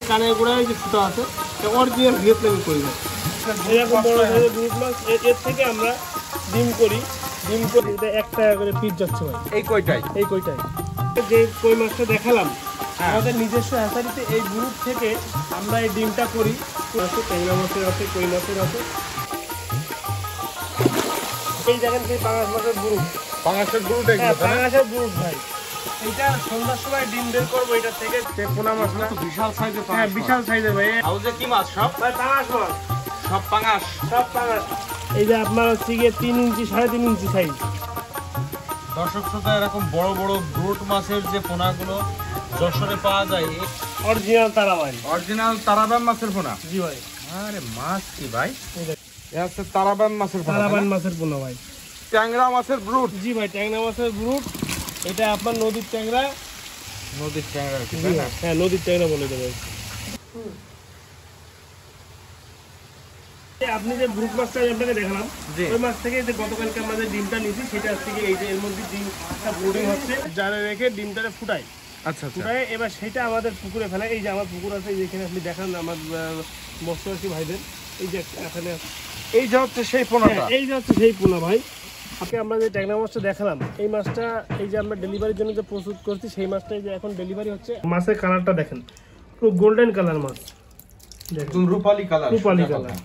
কানের গোড়ায় যে ফুটা আছে অরিজিনাল ভিয়েতনামি কই মাছ। এরকম বড় সাইজের গ্রুপ মাছ এর থেকে আমরা ডিম করি। ডিম করে এটা 1 টাকা করে পিস যাচ্ছে ভাই। এই কয়টাই যে কই মাছটা দেখালাম আমাদের নিজস্ব হ্যাচারিতে এই গ্রুপ থেকে আমরা এই ডিমটা করি। আছে ট্যাংরা মাছের আছে, কই মাছের আছে। এই দেখেন সেই পাঙাশ মাছের গ্রুপ, পাঙাশের গ্রুপ পাঙাশের গ্রুপ ভাই। এইটা সন্ধ্যার সময় ডিম বের করবো এটা থেকে। পোনা মাছ না বিশাল সাইজের, হ্যাঁ বিশাল সাইজের ভাই। হাউজে কি মাছ সব? ভাই পাঙাশ মাছ, সব পাঙাশ। এই যে আপনার হচ্ছে গিয়ে 3 ইঞ্চি 3.5 ইঞ্চি সাইজ। দর্শক শ্রোতা, এরকম বড় বড় ব্রুট মাছের যে পোনাগুলো যশোরে পাওয়া যায়, অরিজিনাল তারাবান, অরিজিনাল তারাবান মাছের পোনা। জি ভাই। আরে মাছ কি ভাই, এটা হচ্ছে তারাবান মাছের পোনা। তারাবান মাছের পোনা ভাই। ট্যাংরা মাছের ব্রুট। জি ভাই, ট্যাংরা মাছের ব্রুট। এটা আপনার নদীর ট্যাংরা। নদীর ট্যাংরা, হ্যাঁ নদীর ট্যাংরা বলে দেবে। আপনি যে ব্রুট মাছটা আপনাকে দেখালাম, ওই মাছ থেকে যে গতকালকে আমাদের ডিমটা নিয়েছি সেটা থেকে এই যে এর মধ্যে ডিমটা ব্রুডিং হচ্ছে, জারে রেখে ডিমটারে ফুটাই। আচ্ছা ফুটাই এবার সেটা আমাদের পুকুরে ফেলে। এই যে আমার পুকুর আছে, যেখানে আপনি দেখান আমার বস্ত্রবাসী ভাইদের, এই যে এখানে এই যে হচ্ছে সেই পোনাটা, এই যে হচ্ছে সেই পোনা ভাই। আজকে আমরা যে ট্যাংরা মাছটা দেখালাম, এই মাছটা এই যে আমরা ডেলিভারির জন্য যে প্রস্তুত করছি, সেই মাছটা যে এখন ডেলিভারি হচ্ছে। মাছের কালারটা দেখেন, পুরো গোল্ডেন কালার মাছ, একদম রূপালী কালার, রূপালী কালার,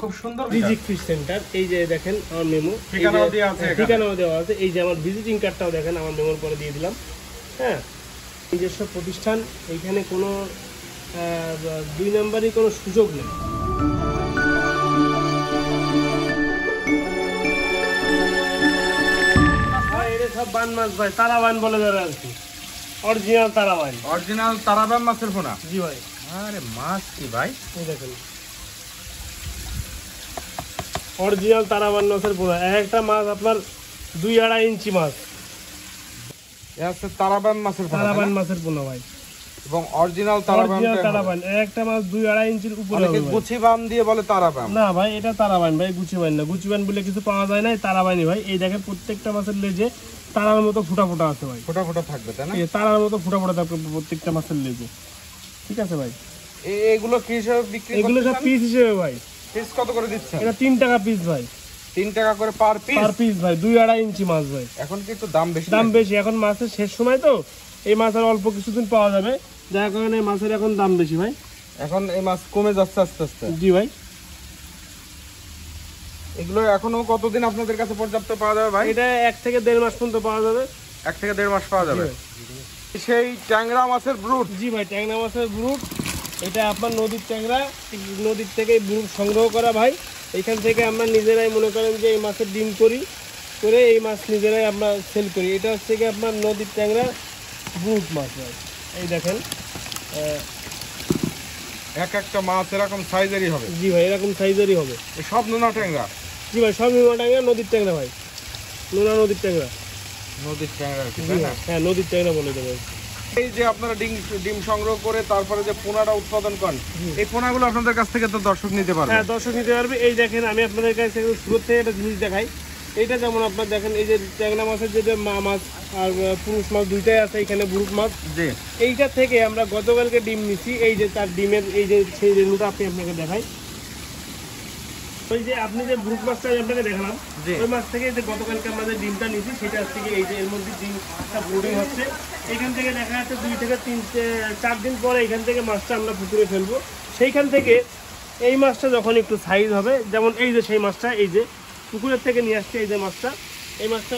খুব সুন্দর। রিজিক ফিশ সেন্টার, এই যে দেখেন আমার মেমো, ঠিকানাও দেওয়া আছে, ঠিকানাও দেওয়া আছে। এই যে আমার ভিজিটিং কার্ডটাও দেখেন আমার মেমোর পরে দিয়ে দিলাম। হ্যাঁ, নিজস্ব প্রতিষ্ঠান, এইখানে কোনো 2 নম্বরই কোনো সুযোগ নেই। সব বান মাছ ভাই, তারাবান বলে ধরে আর কি, অরিজিনাল তারাবান, অরিজিনাল তারাবান মাছের পোনা। জি ভাই। আরে মাছ কি ভাই, এই দেখেন অরিজিনাল তারাবান মাছের পোনা। একটা মাছ আপনার 2-2.5 ইঞ্চি মাছ। এটা হচ্ছে তারাবান মাছের পোনা, তারাবান মাছের পোনা ভাই, এবং অরিজিনাল তারাবান। একটা মাছ 2-2.5 ইঞ্চির উপরে হবে। গুচি বান দিয়ে বলে তারাবান, না ভাই এটা তারাবান ভাই, গুচি বান না। গুচি বান বলে কিছু পাওয়া যায় না, তারাবানই ভাই। এই দেখেন প্রত্যেকটা মাছের লেজে তারার মতো ফুটা ফুটা আছে ভাই, ফোটা ফোটা থাকবে তাই না? এই তারার মতো ফুটা ফুটা থাকবে প্রত্যেকটা মাছের লেজে। ঠিক আছে ভাই, এগুলো কি হিসেবে বিক্রি? এগুলো সব পিস হিসেবে ভাই। পিস কত করে দিচ্ছেন? এটা 3 টাকা পিস ভাই। 3 টাকা করে পার পিস ভাই। 2-2.5 ইঞ্চি মাছ ভাই। এখন কি একটু দাম বেশি? দাম বেশি, এখন মাছের শেষ সময় তো, এই মাছ আর অল্প কিছুদিন পাওয়া যাবে, যার কারণে মাছের এখন দাম বেশি ভাই। এখন এই মাছ কমে যাচ্ছে আস্তে আস্তে। জি ভাই। এগুলো এখনো কতদিন আপনাদের কাছে পর্যাপ্ত পাওয়া যাবে ভাই? এটা 1 থেকে 1.5 মাস পর্যন্ত পাওয়া যাবে। 1 থেকে 1.5 মাস পাওয়া যাবে। সেই ট্যাংরা মাছের ব্রুট। জি ভাই, ট্যাংরা মাছের ব্রুট। এটা আপনার নদীর ট্যাংরা, নদীর থেকে ব্রুট সংগ্রহ করা ভাই। এখান থেকে আমরা নিজেরাই মনে করেন যে এই মাছের ডিম করি, করে এই মাছ নিজেরাই আমরা সেল করি। এটা হচ্ছে কি আপনার নদীর ট্যাংরা ব্রুট মাছ ভাই। এই দেখেন এক একটা মাছ এরকম সাইজেরই হবে। জি ভাই, এরকম সাইজেরই হবে। সব নোনা ট্যাংরা? জি ভাই, সব নোনা ট্যাংরা, নদীর ট্যাংরা ভাই, নোনা নদীর ট্যাংরা। নদীর ট্যাংরা, হ্যাঁ নদীর ট্যাংরা বলে দেবে। এই যে আপনারা ডিম সংগ্রহ করে তারপরে যে পোনাটা উৎপাদন করেন, এই পোনাগুলো আপনাদের কাছ থেকে তো দর্শক নিতে পারবে? হ্যাঁ দর্শক নিতে পারবে। এই দেখেন আমি আপনাদের কাছে শুরু থেকে একটা জিনিস দেখাই। এইটা যেমন আপনার দেখেন, এই যে ট্যাংরা মাছের যেটা মা মাছ আর পুরুষ মাছ দুইটাই আছে এখানে, ব্রুট মাছ। জি। এইটা থেকে আমরা গতকালকে ডিম নিচ্ছি। এই যে তার ডিমের এই যে সেই রেণুটা আপনি আপনাকে দেখাই। ওই যে আপনি যে ব্রুট মাছটা আপনাকে দেখালাম, ওই মাছ থেকে যে গতকালকে আমাদের ডিমটা নিচ্ছি সেটা থেকে এই যে এর মধ্যে ডিমটা ব্রুডিং হচ্ছে। এখান থেকে দেখা যাচ্ছে 2 থেকে 4 দিন পরে এখান থেকে মাছটা আমরা পুকুরে ফেলবো। সেইখান থেকে এই মাছটা যখন একটু সাইজ হবে, যেমন এই যে সেই মাছটা এই যে পুকুরের থেকে নিয়ে আসছে, এই যে মাছটা, এই মাছটা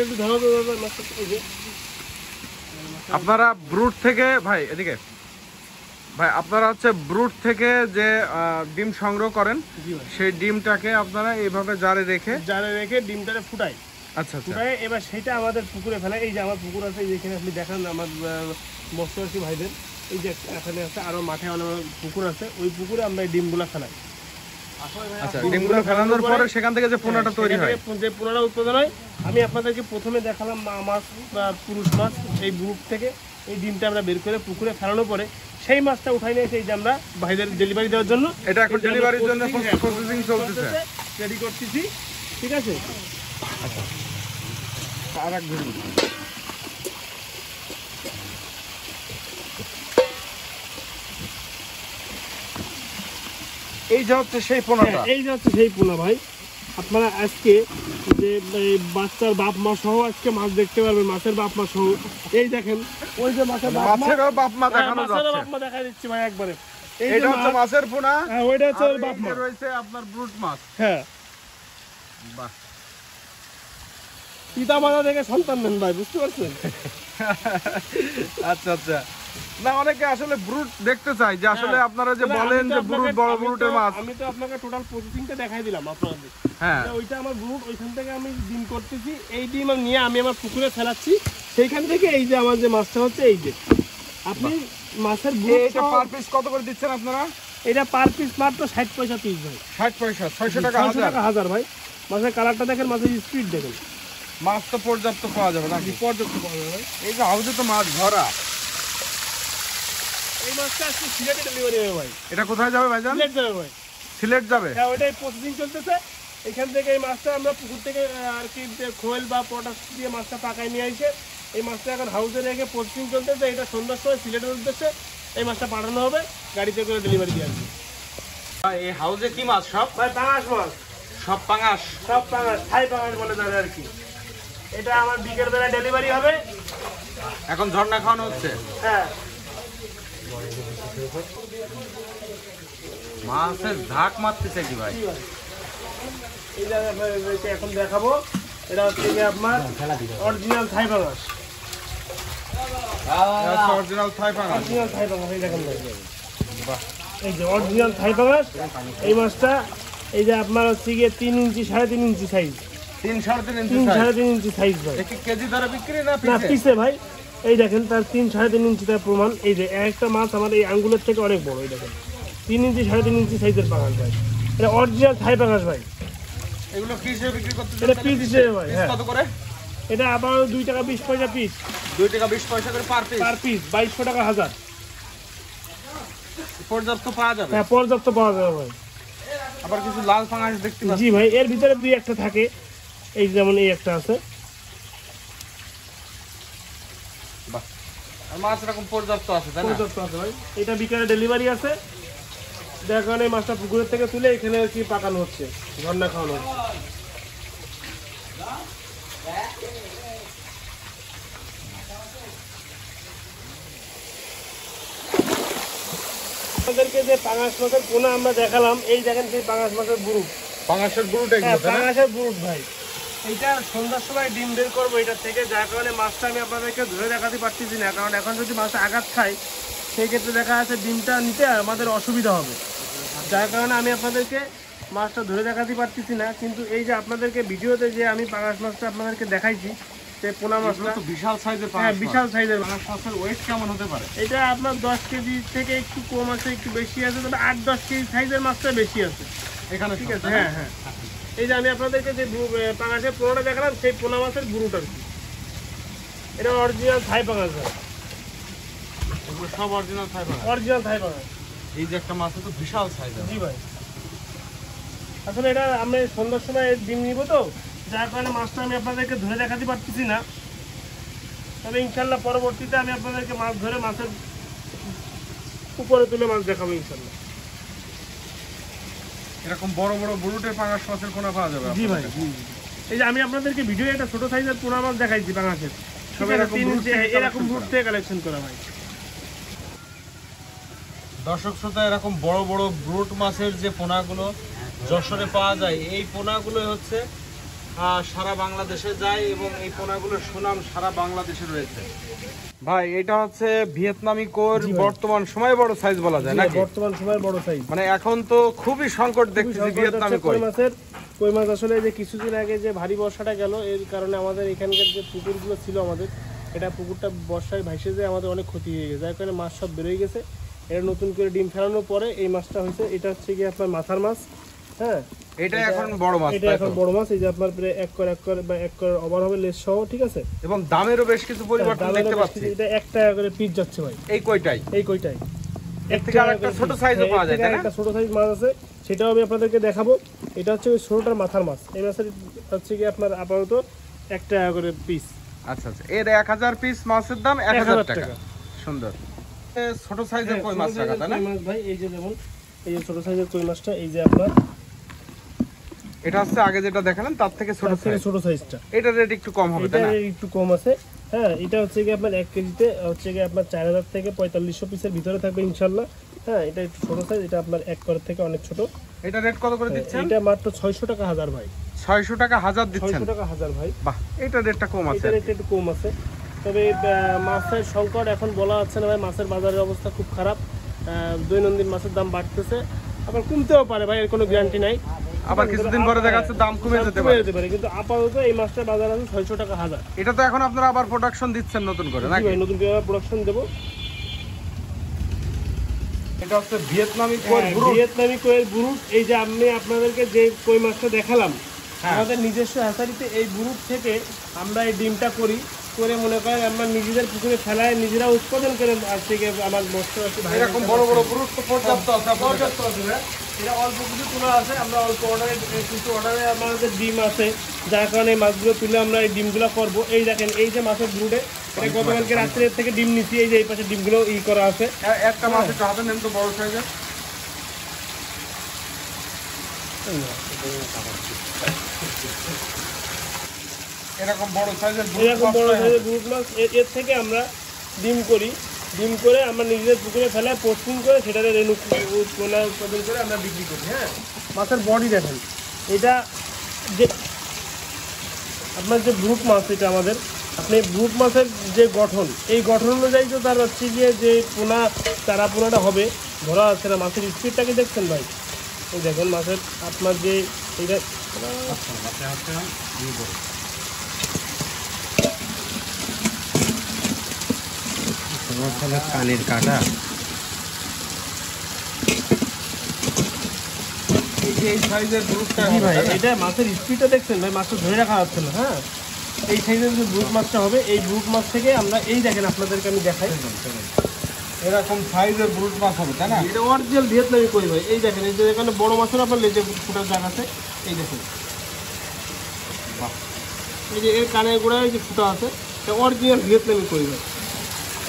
একটু ধরো মাছটা। এই যে আপনারা ব্রুট থেকে ভাই, এদিকে ভাই, আপনারা হচ্ছে ব্রুট থেকে যে ডিম সংগ্রহ করেন, সেই ডিমটাকে আপনারা এইভাবে জারে রেখে ডিমটারে ফুটাই। আচ্ছা আচ্ছা। ফুটাই এবার সেটা আমাদের পুকুরে ফেলে। এই যে আমার পুকুর আছে, যেখানে আপনি দেখান আমার বস্ত্রবাসী ভাইদের, এই যে এখানে আছে, আরো মাঠে অনেক পুকুর আছে, ওই পুকুরে আমরা এই ডিমগুলো ফেলাই। আচ্ছা, ডিমগুলো ফেলানোর পরে সেখান থেকে যে পোনাটা তৈরি হয়, যে পোনাটা উৎপাদন হয়, আমি আপনাদেরকে প্রথমে দেখালাম মা মাছ বা পুরুষ মাছ, এই গ্রুপ থেকে এই ডিমটা আমরা বের করে পুকুরে ফেলানোর পরে সেই মাছটা উঠাই নিয়ে সেই যে আমরা ভাইদের ডেলিভারি দেওয়ার জন্য, এটা এখন ডেলিভারির জন্য প্রসেসিং চলতেছে, রেডি করতেছি। ঠিক আছে। আচ্ছা, আর এক ভিডিও এই যে হচ্ছে সেই পোনাটা। এই যে হচ্ছে সেই পোনা ভাই। আপনারা আজকে যে বাচ্চার বাপ মা সহ আজকে মাছ দেখতে পারবেন, মাছের বাপ মা সহ। এই দেখেন ওই যে মাছের বাপ মা দেখানো যাচ্ছে। বাপ মা দেখা দিচ্ছি ভাই একবারে। এইটা হচ্ছে মাছের পোনা, হ্যাঁ ওইটা হচ্ছে বাপ মা। রয়েছে আপনার ব্রুট মাছ। হ্যাঁ বাহ, পিতা মাতা থেকে সন্তান নেন ভাই, বুঝতে পারছেন? আচ্ছা আচ্ছা। না অনেকে আসলে ব্রুট দেখতে চাই, যে আসলে আপনারা যে বলেন যে ব্রুট বড় ব্রুটের মাছ। আমি তো আপনাকে টোটাল প্রসেসিংটা দেখাই দিলাম আপনাদের। হ্যাঁ ওইটা আমার ব্রুট, ওইখান থেকে আমি ডিম করতেছি, এই ডিম নিয়ে আমি আমার পুকুরে ফেলাচ্ছি, সেইখান থেকে এই যে আমার যে মাছটা হচ্ছে এই যে আপনি মাছের ব্রুট। এটা পার পিস কত করে দিচ্ছেন আপনারা? এটা পার পিস মাত্র 60 পয়সা পিস ভাই। 60 পয়সা, 600 টাকা 600 টাকা হাজার ভাই। মাছের কালারটা দেখেন, মাছের স্পিড দেখেন। মাছ তো পর্যাপ্ত পাওয়া যাবে নাকি? পর্যাপ্ত পাওয়া যাবে ভাই। এই যে হাউজে তো মাছ ভরা। এই মাছটা আজকে সিলেটে ডেলিভারি হবে ভাই। এটা কোথায় যাবে ভাইজান? সিলেট যাবে ভাই। সিলেট যাবে? হ্যাঁ ওইটাই প্রসেসিং চলতেছে। এখান থেকে এই মাছটা আমরা পুকুর থেকে আর কি খোয়েল বা পটাশ দিয়ে মাছটা পাকায় নিয়ে আসে এই মাছটা এখন হাউসে রেখে প্রসেসিং চলতেছে। এটা সন্ধ্যার সময় সিলেটের উদ্দেশ্যে এই মাছটা পাঠানো হবে, গাড়িতে করে ডেলিভারি দিয়ে আসবে। এই হাউজে কি মাছ সব? ভাই পাঙাশ মাছ, সব পাঙাশ? সব পাঙাশ, থাই পাঙাশ বলে যাবে আর কি। এটা আমার বিকেল বেলায় ডেলিভারি হবে। এখন ঝর্ণা খাওয়ানো হচ্ছে? হ্যাঁ মাছের ঝাঁক মারতেছে কি ভাই? এই যে আপনাকে এখন দেখাবো, এটা হচ্ছে কি আপনার অরিজিনাল থাই পাঙাশ। অরিজিনাল থাই পাঙাশ। অরিজিনাল থাই পাঙাশ, এই দেখেন ভাই। এই যে অরিজিনাল থাই পাঙাশ। এই মাছটা এই যে আপনার হচ্ছে গিয়ে 3 ইঞ্চি 3.5 ইঞ্চি সাইজ। 3 3.5 ইঞ্চি 3 সাইজ। 3.5 ইঞ্চি সাইজ ভাই। কি কেজি ধরে বিক্রি না না পিসে? পিসে ভাই। এই দেখেন তার 3 3.5 ইঞ্চি তার প্রমাণ। এই যে একটা মাছ আমার এই আঙ্গুলের থেকে অনেক বড়। এই দেখেন 3 ইঞ্চি 3.5 ইঞ্চি সাইজের পাঙাশ ভাই। এটা অরিজিনাল থাই পাঙাশ ভাই। এগুলো কি হিসেবে বিক্রি করতেছেন? এটা পিস হিসেবে ভাই। হ্যাঁ কত করে? এটা আবার 2 টাকা 20 পয়সা পিস। 2 টাকা 20 পয়সা করে পার পিস। পার পিস 2200 টাকা হাজার। পর্যাপ্ত পাওয়া যাবে? হ্যাঁ পর্যাপ্ত পাওয়া যাবে ভাই। আবার কিছু লাল পাঙাশ দেখতে পাচ্ছি। জি ভাই, এর ভিতরে 2 একটা থাকে। এই যেমন এই একটা আছে। বাহ, আর মাছ এরকম পর্যাপ্ত আছে তাই না? পর্যাপ্ত আছে ভাই। এটা বিকালে ডেলিভারি আছে। যার কারণে এই মাছটা পুকুরের থেকে তুলে এখানে আর কি পাকানো হচ্ছে, ঝর্ণা খাওয়ানো হচ্ছে। আমাদেরকে যে পাঙাশ মাছের পোনা আমরা দেখালাম, এই দেখেন সেই পাঙাশ মাছের বুরুট। পাঙাশের বুরুট এগুলো হ্যাঁ তাই না? পাঙাশের বুরুট ভাই। এইটা সন্ধ্যার সময় ডিম বের করবো এটা থেকে, যার কারণে মাছটা আমি আপনাদেরকে ধরে দেখাতে পারতেছি না, কারণ এখন যদি মাছটা আঘাত খায় সেই ক্ষেত্রে দেখা যাচ্ছে ডিমটা নিতে আমাদের অসুবিধা হবে। যার কারণে আমি আপনাদেরকে মাছটা ধরে দেখাতে পারতেছি না। কিন্তু এই যে আপনাদেরকে ভিডিওতে যে আমি পাঙাশ মাছটা আপনাদেরকে দেখাইছি, সেই পোনা মাছটা তো বিশাল সাইজের হ্যাঁ বিশাল সাইজের পাঙাশ মাছের ওয়েট কেমন হতে পারে? এটা আপনার 10 কেজি থেকে একটু কম আছে, একটু বেশি আছে, তবে 8-10 কেজি সাইজের মাছটা বেশি আছে এখানে ঠিক আছে। হ্যাঁ হ্যাঁ, এই যে আমি আপনাদেরকে যে পাঙাশের পোনাটা দেখালাম সেই পোনা মাছের বুরুট আর কি। এটা অরিজিনাল থাই পাঙাশ ভাই। এগুলো সব অরিজিনাল থাই পাঙাশ? অরিজিনাল থাই পাঙাশ। এই যে একটা মাছ তো বিশাল সাইজের। জি ভাই, আসলে এটা আমি সন্ধ্যার সময় ডিম নিব তো, যার কারণে মাছটা আমি আপনাদেরকে ধরে দেখাতে পারতেছি না। তবে ইনশাল্লাহ পরবর্তীতে আমি আপনাদেরকে মাছ ধরে মাছের উপরে তুলে মাছ দেখাবো ইনশাল্লাহ। এরকম বড় বড় বুরুটের পাঙাশ মাছের পোনা পাওয়া যাবে? জি ভাই, এই যে আমি আপনাদেরকে ভিডিও একটা ছোট সাইজের পোনা মাছ দেখাইছি পাঙাশের, সব এরকম ব্রুট থেকে এরকম ব্রুট থেকে কালেকশন করা ভাই। দর্শক শ্রোতা, এরকম বড় বড় ব্রুট মাছের যে পোনাগুলো যশোরে পাওয়া যায়, এই পোনাগুলো হচ্ছে সারা বাংলাদেশে যায় এবং এই পোনাগুলোর সুনাম সারা বাংলাদেশে রয়েছে। ভাই এটা হচ্ছে ভিয়েতনামি কোর, বর্তমান সময়ে বড় সাইজ বলা যায় নাকি? বর্তমান সময়ের বড় সাইজ। মানে এখন তো খুবই সংকট দেখতেছি ভিয়েতনামি কোর মাছের। কই মাছ আসলে যে কিছুদিন আগে যে ভারী বর্ষাটা গেল, এর কারণে আমাদের এখানকার যে পুকুরগুলো ছিল আমাদের, এটা পুকুরটা বর্ষায় ভাসে যায়, আমাদের অনেক ক্ষতি হয়ে গেছে, যার কারণে মাছ সব বেরোয় গেছে। এটা নতুন করে ডিম ফেলানোর পরে এই মাছটা হয়েছে। এটা হচ্ছে কি আপনার মাথার মাছ। হ্যাঁ এটা এখন বড় মাছ। এটা এখন বড় মাছ। এই যে আপনার প্রায় 1 কর বা 1 কর ওভার হবে লেস সহ, ঠিক আছে। এবং দামেরও বেশ কিছু পরিবর্তন দেখতে পাচ্ছি। এটা 1 টাকা করে পিস যাচ্ছে ভাই। এই কয়টাই? এই কয়টাই। এর থেকে আরেকটা ছোট সাইজও পাওয়া যায় তাই না? একটা ছোট সাইজ মাছ আছে, সেটাও আমি আপনাদেরকে দেখাবো। এটা হচ্ছে ওই ছোটটার মাথার মাছ। এই মাছের হচ্ছে কি আপনার আপাতত 1 টাকা করে পিস। আচ্ছা আচ্ছা, এর 1000 পিস মাছের দাম 1000 টাকা। সুন্দর। ছোট সাইজের কই মাছ রাখা তাই না? মাছ ভাই, এই যে যেমন এই যে ছোট সাইজের কই মাছটা, এই যে আপনার এটা হচ্ছে আগে যেটা দেখালেন তার থেকে ছোট থেকে ছোট সাইজটা, এটা রেট একটু কম হবে তাই এটা না? একটু কম আছে। হ্যাঁ, এটা হচ্ছে কি আপনার 1 কেজিতে হচ্ছে কি আপনার 4000 থেকে 4500 পিসের ভিতরে থাকবে ইনশাআল্লাহ। হ্যাঁ, এটা একটু ছোট সাইজ, এটা আপনার 1 করের থেকে অনেক ছোট। এটা রেট কত করে দিচ্ছেন? এটা মাত্র 600 টাকা হাজার ভাই। 600 টাকা হাজার দিচ্ছেন? 600 টাকা হাজার ভাই। বাহ, এটা রেটটা কম আছে। এটা রেট একটু কম আছে, তবে মাছের সংকট এখন বলা যাচ্ছে না ভাই, মাছের বাজারের অবস্থা খুব খারাপ। দৈনন্দিন মাছের দাম বাড়তেছে, আবার কমতেও পারে ভাই, এর কোনো গ্যারান্টি নাই। আবার কিছুদিন পরে দেখা যাচ্ছে দাম কমে যেতে পারে, কিন্তু আপাতত এই মাছটার বাজার আছে 600 টাকা হাজার। এটা তো এখন আপনারা আবার প্রোডাকশন দিচ্ছেন নতুন করে নাকি? ভাই, নতুন করে প্রোডাকশন দেব। এটা হচ্ছে ভিয়েতনামি কই ব্রুট। ভিয়েতনামি কইয়ের ব্রুট। এই যে আমি আপনাদেরকে যে কই মাছটা দেখালাম, আমাদের নিজস্ব হ্যাচারিতে এই ব্রুট থেকে আমরা এই ডিমটা করি, করে মনে করেন আমরা নিজেদের পুকুরে ফেলায় নিজেরা উৎপাদন করে থেকে আমার মৎস্যবাসী ভাই এরকম বড় বড় ব্রুট তো পর্যাপ্ত আছে। পর্যাপ্ত আছে ভাই, এটা অল্প কিছু তোলা আছে, আমরা অল্প অর্ডারে কিছু অর্ডারে আমাদের ডিম আছে, যার কারণে এই মাছগুলো তুলে আমরা এই ডিমগুলো করবো। এই দেখেন, এই যে মাছের ব্রুডে, এটা গতকালকে রাত্রে থেকে ডিম নিচ্ছি, এই যে এই পাশে ডিমগুলো করা আছে। একটা মাছ একটু হাতে নেন তো, বড় সাইজের। এরকম বড় সাইজের ব্রুট মাছ, এর থেকে আমরা ডিম করি, ডিম করে আমরা নিজেদের পুকুরে ফেলায় পোস্টিং করে সেটাতে রেণু উৎপাদন করে আমরা বিক্রি করি। হ্যাঁ, মাছের বডি দেখেন, এটা যে আপনার যে ব্রুট মাছ, এটা আমাদের আপনি ব্রুট মাছের যে গঠন, এই গঠন অনুযায়ী তো তার হচ্ছে যে পোনা চারা পোনাটা হবে, ধরা আছে না। মাছের স্পিডটাকে দেখছেন ভাই, এই দেখেন মাছের আপনার যে এটা কানের কাটা, এই সাইজের ব্রুটটা ভাই, এটা মাছের স্পিডটা দেখছেন ভাই, মাছটা ধরে রাখা যাচ্ছে না। হ্যাঁ, এই সাইজের যে ব্রুট মাছটা হবে, এই ব্রুট মাছ থেকে আমরা এই দেখেন আপনাদেরকে আমি দেখাই, এরকম সাইজের ব্রুট মাছ হবে তাই না? এটা অরিজিনাল ভিয়েতনামি কই ভাই। এই দেখেন, এই যে এখানে বড় মাছের আপনার লেজে ফুটার জায়গা আছে, এই দেখেন, এই যে এর কানের গোড়ায় যে ফুটা আছে, এটা অরিজিনাল ভিয়েতনামি কই ভাই।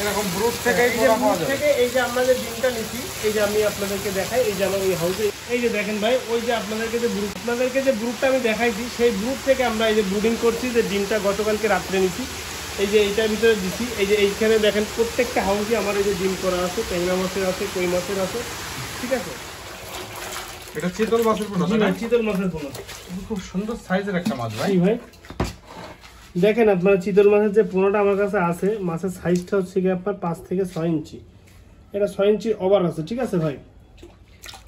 এরকম ব্রুট থেকে এই যে আমরা যে ডিমটা নিচ্ছি, এই যে আমি আপনাদেরকে দেখাই, এই যে আমার ওই হাউসে, এই যে দেখেন ভাই, ওই যে আপনাদেরকে যে ব্রুটটা আমি দেখাইছি, সেই ব্রুট থেকে আমরা এই যে ব্রুডিং করছি, যে ডিমটা গতকালকে রাত্রে নিচ্ছি, এই যে এইটার ভিতরে দিচ্ছি। এই যে এইখানে দেখেন প্রত্যেকটা হাউসে আমার এই যে ডিম করা আছে, ট্যাংরা মাছের আছে, কই মাছের আছে, ঠিক আছে। এটা চিতল মাছের পোনা, চিতল মাছের পোনা, খুব সুন্দর সাইজের একটা মাছ ভাই। ভাই দেখেন, আপনার চিতল মাছের যে পোনাটা আমার কাছে আছে, মাছের সাইজটা হচ্ছে কি আপনার 5 থেকে 6 ইঞ্চি, এটা 6 ইঞ্চি ওভার আছে, ঠিক আছে ভাই।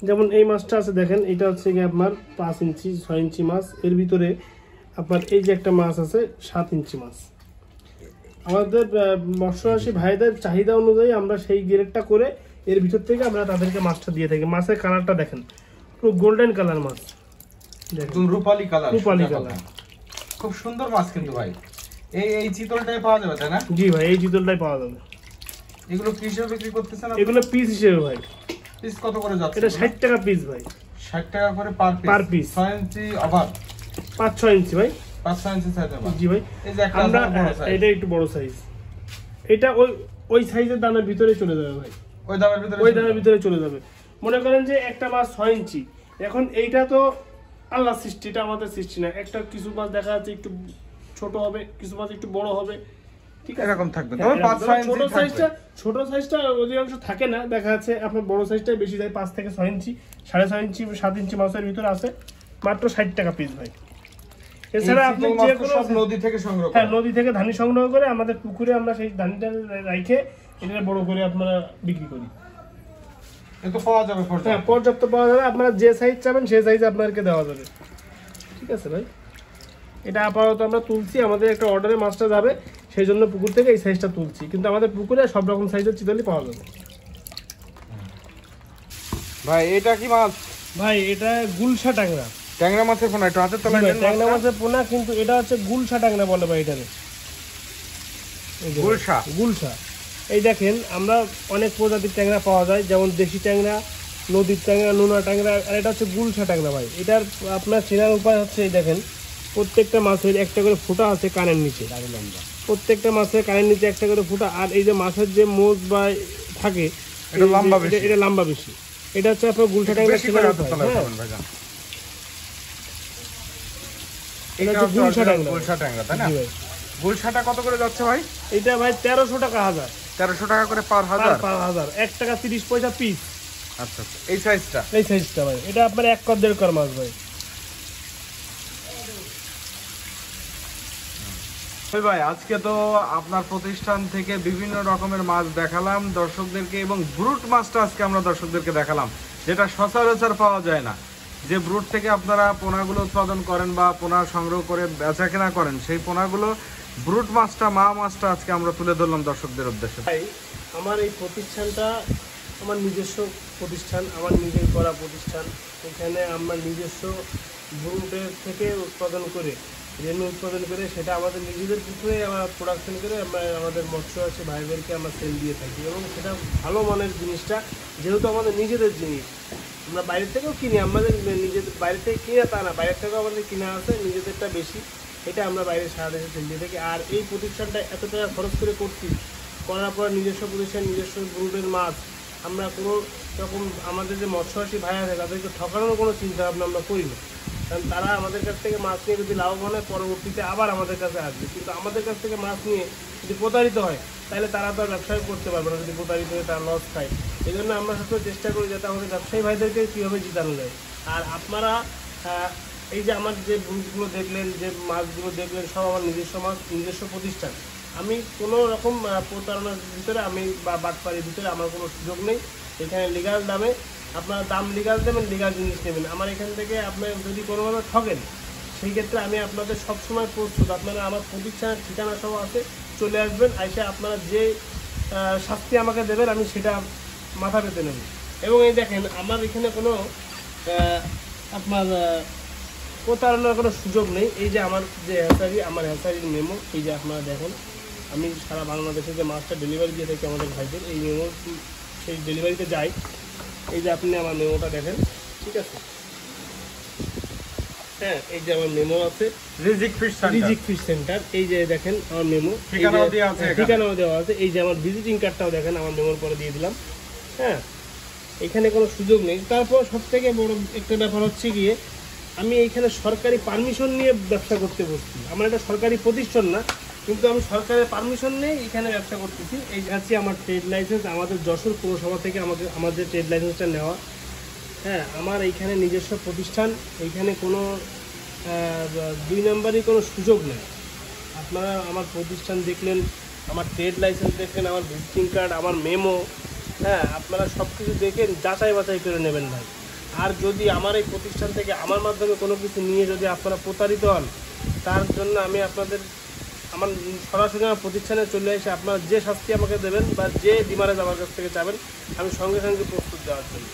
যেমন এই মাছটা আছে দেখেন, এটা হচ্ছে কি আপনার 5 ইঞ্চি 6 ইঞ্চি মাছ, এর ভিতরে আপনার এই যে একটা মাছ আছে 7 ইঞ্চি মাছ। আমাদের মৎস্যচাষী ভাইদের চাহিদা অনুযায়ী আমরা সেই গ্রেডটা করে এর ভিতর থেকে আমরা তাদেরকে মাছটা দিয়ে থাকি। মাছের কালারটা দেখেন, পুরো গোল্ডেন কালার মাছ, দেখুন রূপালী কালার, রূপালী কালার, খুব সুন্দর মাছ কিন্তু ভাই। এই চিতলটাই পাওয়া যাবে তাই না? জি ভাই, এই চিতলটাই পাওয়া যাবে। এগুলো কি হিসেবে বিক্রি করতেছেন? এগুলো পিস হিসেবে ভাই। পিস কত করে যাচ্ছে? এটা 60 টাকা পিস ভাই। 60 টাকা করে পার পিস। 6 ইঞ্চি আবার 5-6 ইঞ্চি ভাই, 5-6 ইঞ্চি সাইজ আবার। জি ভাই, এই যে একটা আমরা বড় সাইজ, এটা একটু বড় সাইজ, এটা ওই সাইজের দামের ভিতরে চলে যাবে ভাই, ওই দামের ভিতরে চলে যাবে। মনে করেন যে একটা মাছ 6 ইঞ্চি, এখন এইটা তো আল্লাহ সৃষ্টি, এটা আমাদের সৃষ্টি না। একটা কিছু মাছ দেখা যাচ্ছে একটু ছোট হবে, কিছু মাছ একটু বড় হবে, ঠিক আছে, এরকম থাকবে। তবে 5-6 ইঞ্চি থাকবে। ছোট সাইজটা অধিকাংশ থাকে না, দেখা যাচ্ছে আপনার বড় সাইজটাই বেশি যায়, 5 থেকে 6 ইঞ্চি, 6.5 ইঞ্চি 7 ইঞ্চি মাছের ভিতরে আছে, মাত্র 60 টাকা পিস ভাই। এছাড়া আপনি যে কোনো সব নদী থেকে সংগ্রহ করেন? হ্যাঁ, নদী থেকে ধানি সংগ্রহ করে আমাদের পুকুরে আমরা সেই ধানিটা রেখে এটা বড় করে আপনারা বিক্রি করি। এটা পাওয়া যাবে? হ্যাঁ, পর্যাপ্ত পাওয়া যাবে, আপনারা যে সাইজ চাবেন সেই সাইজ আপনাদেরকে দেওয়া যাবে, ঠিক আছে ভাই। এটা আপাতত আমরা তুলছি, আমাদের একটা অর্ডারে মাছটা যাবে, সেই জন্য পুকুর থেকে এই সাইজটা তুলছি, কিন্তু আমাদের পুকুরে সব রকম সাইজের চিতলই পাওয়া যাবে। ভাই এটা কি মাছ? ভাই এটা গুলশা ট্যাংরা, ট্যাংরা মাছের পোনা, একটু হাতের তলায় দেন। ট্যাংরা মাছের পোনা, কিন্তু এটা হচ্ছে গুলশা ট্যাংরা বলে ভাই এটারে, গুলশা। এই দেখেন, আমরা অনেক প্রজাতির ট্যাংরা পাওয়া যায়, যেমন দেশি ট্যাংরা, নদীর ট্যাংরা, নোনা ট্যাংরা, আর এটা হচ্ছে গুলশা ট্যাংরা ভাই। এটার আপনার চেনার উপায় হচ্ছে, এই দেখেন প্রত্যেকটা মাছের একটা করে ফুটা আছে কানের নিচে, প্রত্যেকটা মাছের কানের নিচে একটা করে ফুটা, আর এই যে মাছের যে মোজ বা থাকে, এটা লম্বা বেশি, এটা লম্বা বেশি। এটা হচ্ছে আপনার গুলশা ট্যাংরা বেশি করে হাতে তোলা যাবেন ভাইজান। এটা হচ্ছে গুলশা ট্যাংরা, তাই না? গুলশাটা কত করে যাচ্ছে ভাই? এটা ভাই 1300 টাকা হাজার। 1300 টাকা করে পার হাজার? পার হাজার, 1 টাকা 30 পয়সা পিস। আচ্ছা আচ্ছা, এই সাইজটা? এই সাইজটা ভাই, এটা আপনার 1 কর 1.5 কর মাছ ভাই। ভাই আজকে তো আপনার প্রতিষ্ঠান থেকে বিভিন্ন রকমের মাছ দেখালাম দর্শকদেরকে, এবং ব্রুট মাছটা আজকে আমরা দর্শকদেরকে দেখালাম, যেটা সচরাচর পাওয়া যায় না। যে ব্রুট থেকে আপনারা পোনাগুলো উৎপাদন করেন বা পোনা সংগ্রহ করে বেচা কেনা করেন, সেই পোনাগুলো ব্রুট মাছটা, মা মাছটা আজকে আমরা তুলে ধরলাম দর্শকদের উদ্দেশ্যে। ভাই আমার এই প্রতিষ্ঠানটা আমার নিজস্ব প্রতিষ্ঠান, আমার নিজের করা প্রতিষ্ঠান। এখানে আমরা নিজস্ব ব্রুটের থেকে উৎপাদন করে, রেনু উৎপাদন করে, সেটা আমাদের নিজেদের পুকুরে আমরা প্রোডাকশন করে আমরা আমাদের মৎস্য আছে ভাইদেরকে আমরা সেল দিয়ে থাকি, এবং সেটা ভালো মানের জিনিসটা, যেহেতু আমাদের নিজেদের জিনিস। আমরা বাইরের থেকেও কিনি, আমাদের নিজেদের বাইরে থেকে কিনে তা না, বাইরের থেকেও আমাদের কিনা আছে, নিজেদেরটা বেশি, এটা আমরা বাইরে সারা দেশে সেল দিয়ে থাকি। আর এই প্রতিষ্ঠানটা এত টাকা খরচ করে করছি, করার পর নিজস্ব প্রতিষ্ঠান, নিজস্ব ব্রুটের মাছ, আমরা কোনো রকম আমাদের যে মৎস্যচাষী ভাই আছে তাদেরকে ঠকানোর কোনো চিন্তা ভাবনা আমরা করি না। কারণ তারা আমাদের কাছ থেকে মাছ নিয়ে যদি লাভবান হয়, পরবর্তীতে আবার আমাদের কাছে আসবে। কিন্তু আমাদের কাছ থেকে মাছ নিয়ে যদি প্রতারিত হয়, তাহলে তারা তো আর ব্যবসায় করতে পারবে না, যদি প্রতারিত হয়ে তারা লস খায়। এই জন্য আমরা সবসময় চেষ্টা করি যাতে আমাদের ব্যবসায়ী ভাইদেরকে কীভাবে জিতানো যায়। আর আপনারা এই যে আমার যে ব্রুটগুলো দেখলেন, যে মাছগুলো দেখলেন, সব আমার নিজস্ব মাছ, নিজস্ব প্রতিষ্ঠান। আমি কোনো রকম প্রতারণার ভিতরে আমি বা বাটপাড়ির ভিতরে আমার কোনো সুযোগ নেই। এখানে লিগাল দামে আপনারা দাম লিগাল দেবেন, লিগাল জিনিস নেবেন। আমার এখান থেকে আপনার যদি কোনোভাবে ঠকেন, সেই ক্ষেত্রে আমি আপনাদের সবসময় প্রস্তুত। আপনারা আমার প্রতিষ্ঠানের ঠিকানা সহ আছে, চলে আসবেন, এসে আপনারা যে শাস্তি আমাকে দেবেন আমি সেটা মাথা পেতে নেব। এবং এই দেখেন আমার এখানে কোনো আপনার প্রতারণার কোনো সুযোগ নেই। এই যে আমার যে হ্যাচারি, আমার হ্যাচারির মেমো, এই যে আপনারা দেখেন, আমি সারা বাংলাদেশে যে মাছটা ডেলিভারি দিয়ে থাকি আমাদের ভাইদের, এই মেমো সেই ডেলিভারিতে যাই। এই যে আপনি আমার মেমোটা দেখেন, ঠিক আছে? হ্যাঁ, এই যে আমার মেমো আছে, রিজিক ফিশ সেন্টার। এই যে দেখেন আমার মেমো, ঠিকানাও দেওয়া আছে, ঠিকানাও দেওয়া আছে। এই যে আমার ভিজিটিং কার্ডটাও দেখেন, আমার মেমোর পরে দিয়ে দিলাম। হ্যাঁ, এখানে কোনো সুযোগ নেই। তারপর সবথেকে বড় একটা ব্যাপার হচ্ছে গিয়ে, আমি এইখানে সরকারি পারমিশন নিয়ে ব্যবসা করতে বসছি। আমার এটা সরকারি প্রতিষ্ঠান না, কিন্তু আমি সরকারের পারমিশন নিয়ে এখানে ব্যবসা করতেছি। এই আছে আমার ট্রেড লাইসেন্স, আমাদের যশোর পৌরসভা থেকে আমাদের ট্রেড লাইসেন্সটা নেওয়া। হ্যাঁ, আমার এইখানে নিজস্ব প্রতিষ্ঠান, এইখানে কোনো 2 নম্বরই কোনো সুযোগ নেই। আপনারা আমার প্রতিষ্ঠান দেখলেন, আমার ট্রেড লাইসেন্স দেখলেন, আমার ভিজিটিং কার্ড, আমার মেমো, হ্যাঁ, আপনারা সব কিছু দেখে যাচাই বাছাই করে নেবেন ভাই। আর যদি আমার এই প্রতিষ্ঠান থেকে আমার মাধ্যমে কোনো কিছু নিয়ে যদি আপনারা প্রতারিত হন, তার জন্য আমি আপনাদের আমার সরাসরি আমার প্রতিষ্ঠানে চলে এসে আপনারা যে শাস্তি আমাকে দেবেন বা যে ডিমারেজ আমার কাছ থেকে চাবেন, আমি সঙ্গে সঙ্গে প্রস্তুত দেওয়ার জন্য।